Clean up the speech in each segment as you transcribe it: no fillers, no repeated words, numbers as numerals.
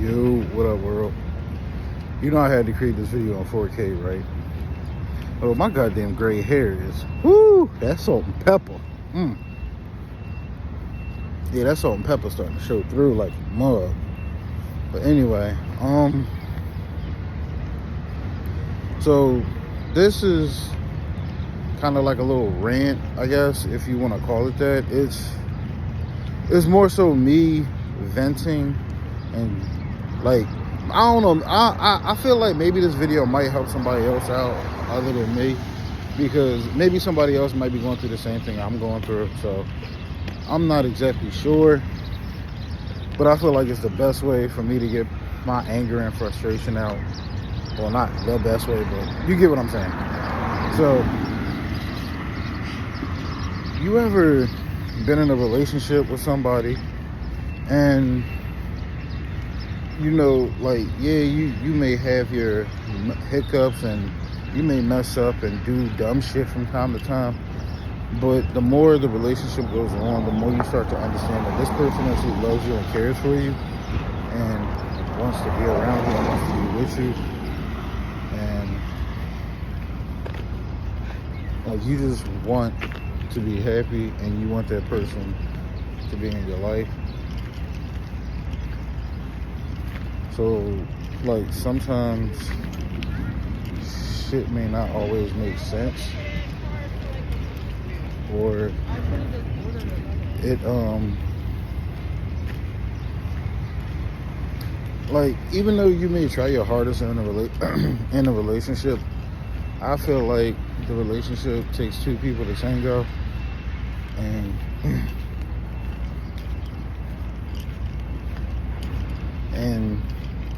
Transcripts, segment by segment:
Yo, what up, world? You know I had to create this video on 4K, right? Oh, my goddamn gray hair is, whoo, that's salt and pepper. Yeah, that salt and pepper starting to show through like a mug. But anyway, so this is kind of like a little rant, I guess, if you want to call it that. It's more so me venting and like, I don't know, I feel like maybe this video might help somebody else out other than me, because maybe somebody else might be going through the same thing I'm going through. So I'm not exactly sure, but I feel like it's the best way for me to get my anger and frustration out. Well, not the best way, but you get what I'm saying. So, you ever been in a relationship with somebody and, you know, like, yeah, you may have your hiccups and you may mess up and do dumb shit from time to time, but the more the relationship goes on, the more you start to understand that this person actually loves you and cares for you and wants to be around you and wants to be with you. And like, you just want to be happy and you want that person to be in your life. So like, sometimes shit may not always make sense, or it like, even though you may try your hardest in a relationship, I feel like the relationship takes two people to tango. And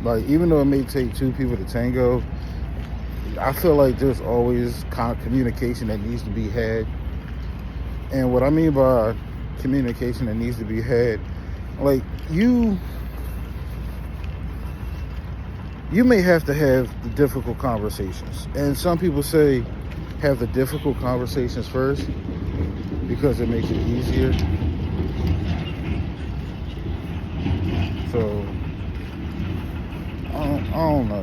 like, even though it may take two people to tango, I feel like there's always communication that needs to be had. And what I mean by communication that needs to be had, like, you may have to have the difficult conversations. And some people say have the difficult conversations first because it makes it easier. So I don't know.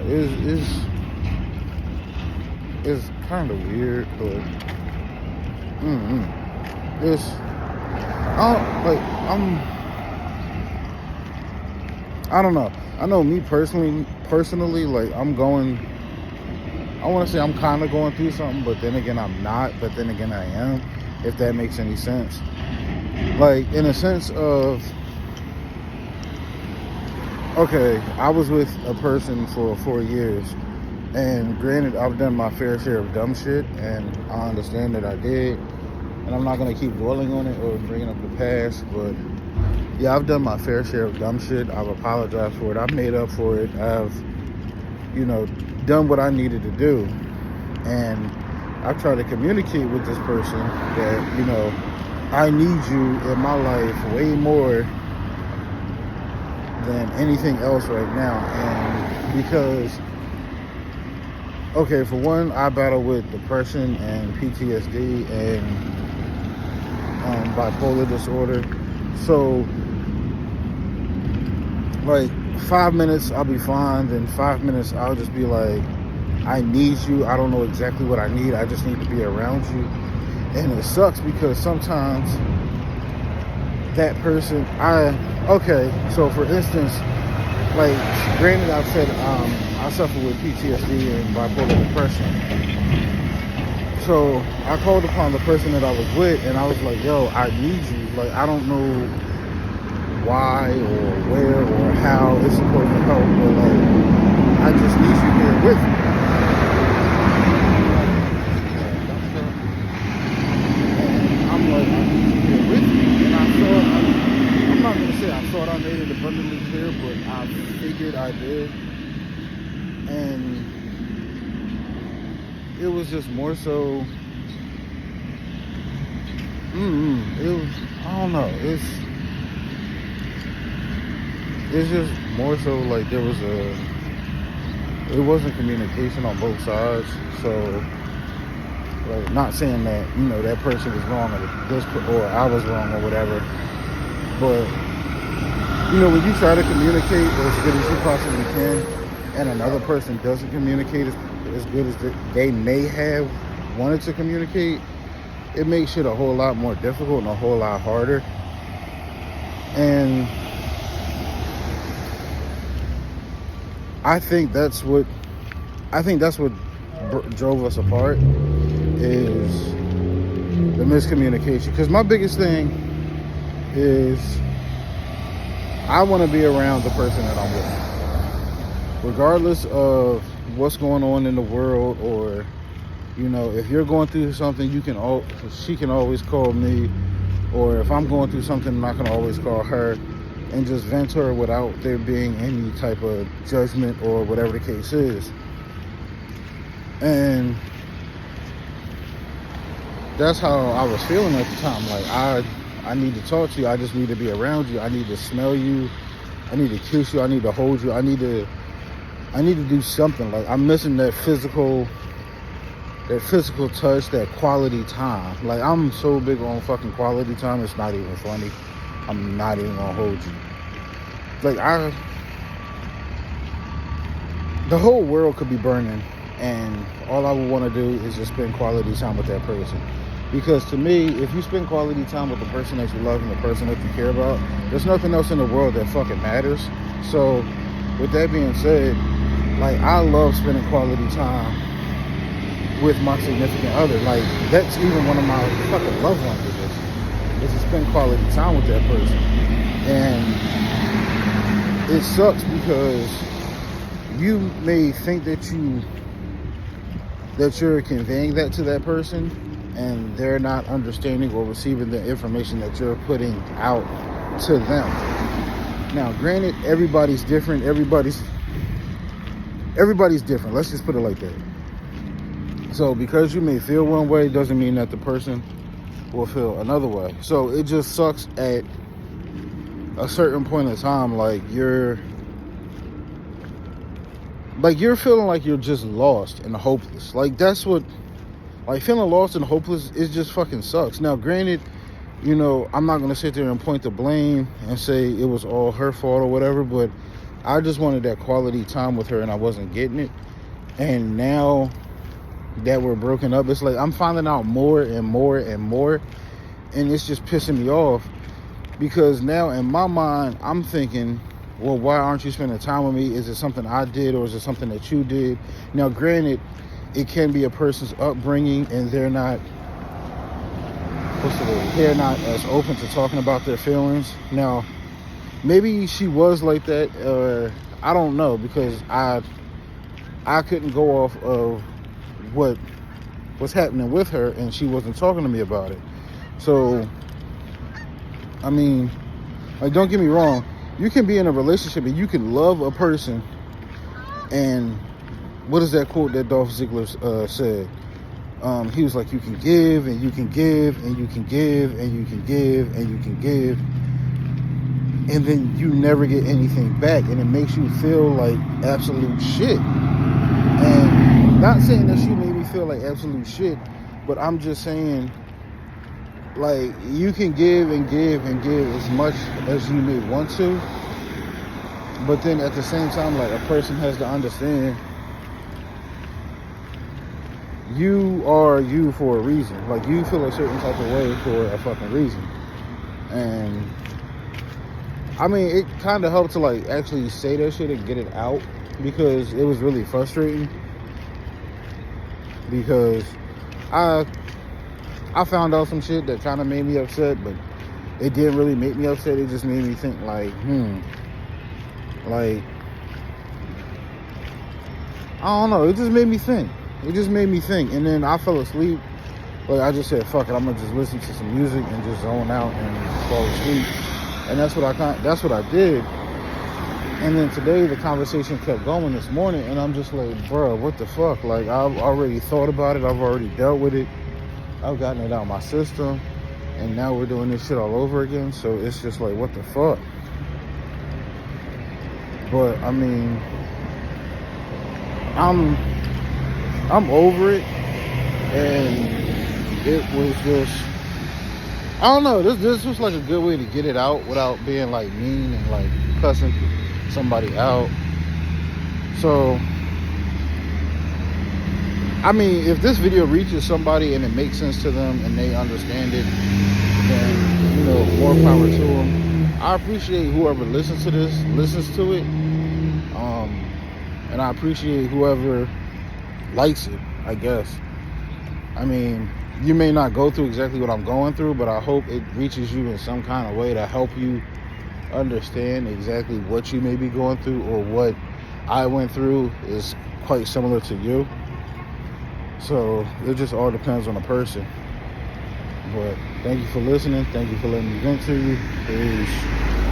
It's kind of weird, but I don't know. I know me personally, like, I want to say I'm kind of going through something, but then again I'm not, but then again I am, if that makes any sense. Like, in a sense of, okay, I was with a person for 4 years, and granted, I've done my fair share of dumb shit, and I understand that I did, and I'm not going to keep dwelling on it or bringing up the past, but yeah, I've done my fair share of dumb shit. I've apologized for it. I've made up for it. I've, you know, done what I needed to do, and I've tried to communicate with this person that, you know, I need you in my life way more than anything else right now. And because, okay, for one, I battle with depression and PTSD and bipolar disorder. So like, 5 minutes I'll be fine, then 5 minutes I'll just be like, I need you. I don't know exactly what I need. I just need to be around you. And it sucks because sometimes that person, okay, so for instance, like, granted, I've said I suffer with PTSD and bipolar depression. So I called upon the person that I was with, and I was like, yo, I need you. Like, I don't know why or where or how it's supposed to help, but like, I just need you here with me. And I'm like, I need you here with me. And I'm not going to say I thought I made it abundantly clear, but I figured I did. And it was just more so, it was, I don't know, it's just more so like it wasn't communication on both sides. So, like, not saying that, you know, that person was wrong or I was wrong or whatever, but when you try to communicate as good as you possibly can, and another person doesn't communicate as good as they may have wanted to communicate, it makes it a whole lot more difficult and a whole lot harder. And I think that's what drove us apart, is the miscommunication. Because my biggest thing is I want to be around the person that I'm with, regardless of what's going on in the world, or if you're going through something, she can always call me, or if I'm going through something, I can always call her and just vent to her without there being any type of judgment or whatever the case is. And that's how I was feeling at the time. Like, I need to talk to you. I just need to be around you. I need to smell you. I need to kiss you. I need to hold you. I need to do something. Like, I'm missing that physical touch, that quality time. Like, I'm so big on fucking quality time, it's not even funny. I'm not even gonna hold you. Like, the whole world could be burning, and all I would want to do is just spend quality time with that person. Because to me, if you spend quality time with the person that you love and the person that you care about, there's nothing else in the world that fucking matters. So, with that being said, like, I love spending quality time with my significant other. Like, that's even one of my fucking love languages, is to spend quality time with that person. And it sucks because you may think that you're conveying that to that person, and they're not understanding or receiving the information that you're putting out to them. Now, granted, everybody's different. Everybody's different. Let's just put it like that. So because you may feel one way doesn't mean that the person will feel another way. So it just sucks at a certain point in time, like you're feeling like you're just lost and hopeless. Like, that's what, like, feeling lost and hopeless, it just fucking sucks. Now, granted, I'm not going to sit there and point the blame and say it was all her fault or whatever, but I just wanted that quality time with her and I wasn't getting it. And now that we're broken up, it's like I'm finding out more and more and more, and it's just pissing me off, because now in my mind I'm thinking, well, why aren't you spending time with me? Is it something I did, or is it something that you did? Now, granted, it can be a person's upbringing and they're not as open to talking about their feelings. Now, maybe she was like that, or I don't know, because I couldn't go off of what was happening with her, and she wasn't talking to me about it. So, I mean, like, don't get me wrong, you can be in a relationship and you can love a person, and what is that quote that Dolph Ziggler said? He was like, you can give and you can give and you can give and you can give and you can give, and then you never get anything back, and it makes you feel like absolute shit. And not saying that she made me feel like absolute shit, but I'm just saying, like, you can give and give and give as much as you may want to, but then at the same time, like, a person has to understand you are you for a reason. Like, you feel a certain type of way for a fucking reason. And I mean, it kind of helped to, like, actually say that shit and get it out, because it was really frustrating. Because I found out some shit that kind of made me upset, but it didn't really make me upset. It just made me think, like, like, I don't know. It just made me think. And then I fell asleep. Like, I just said, fuck it, I'm gonna just listen to some music and just zone out and fall asleep. And that's what I did. And then today the conversation kept going this morning, and I'm just like, bro, what the fuck? Like, I've already thought about it. I've already dealt with it. I've gotten it out of my system, and now we're doing this shit all over again. So it's just like, what the fuck? But I mean, I'm over it, and it was just, don't know. This was like a good way to get it out without being like mean and like cussing somebody out. So, I mean, if this video reaches somebody and it makes sense to them and they understand it, then, you know, more power to them. I appreciate whoever listens to this, listens to it. And I appreciate whoever likes it, I guess. I mean, you may not go through exactly what I'm going through, but I hope it reaches you in some kind of way to help you understand exactly what you may be going through, or what I went through is quite similar to you. So it just all depends on the person. But thank you for listening. Thank you for letting me vent to you. Peace.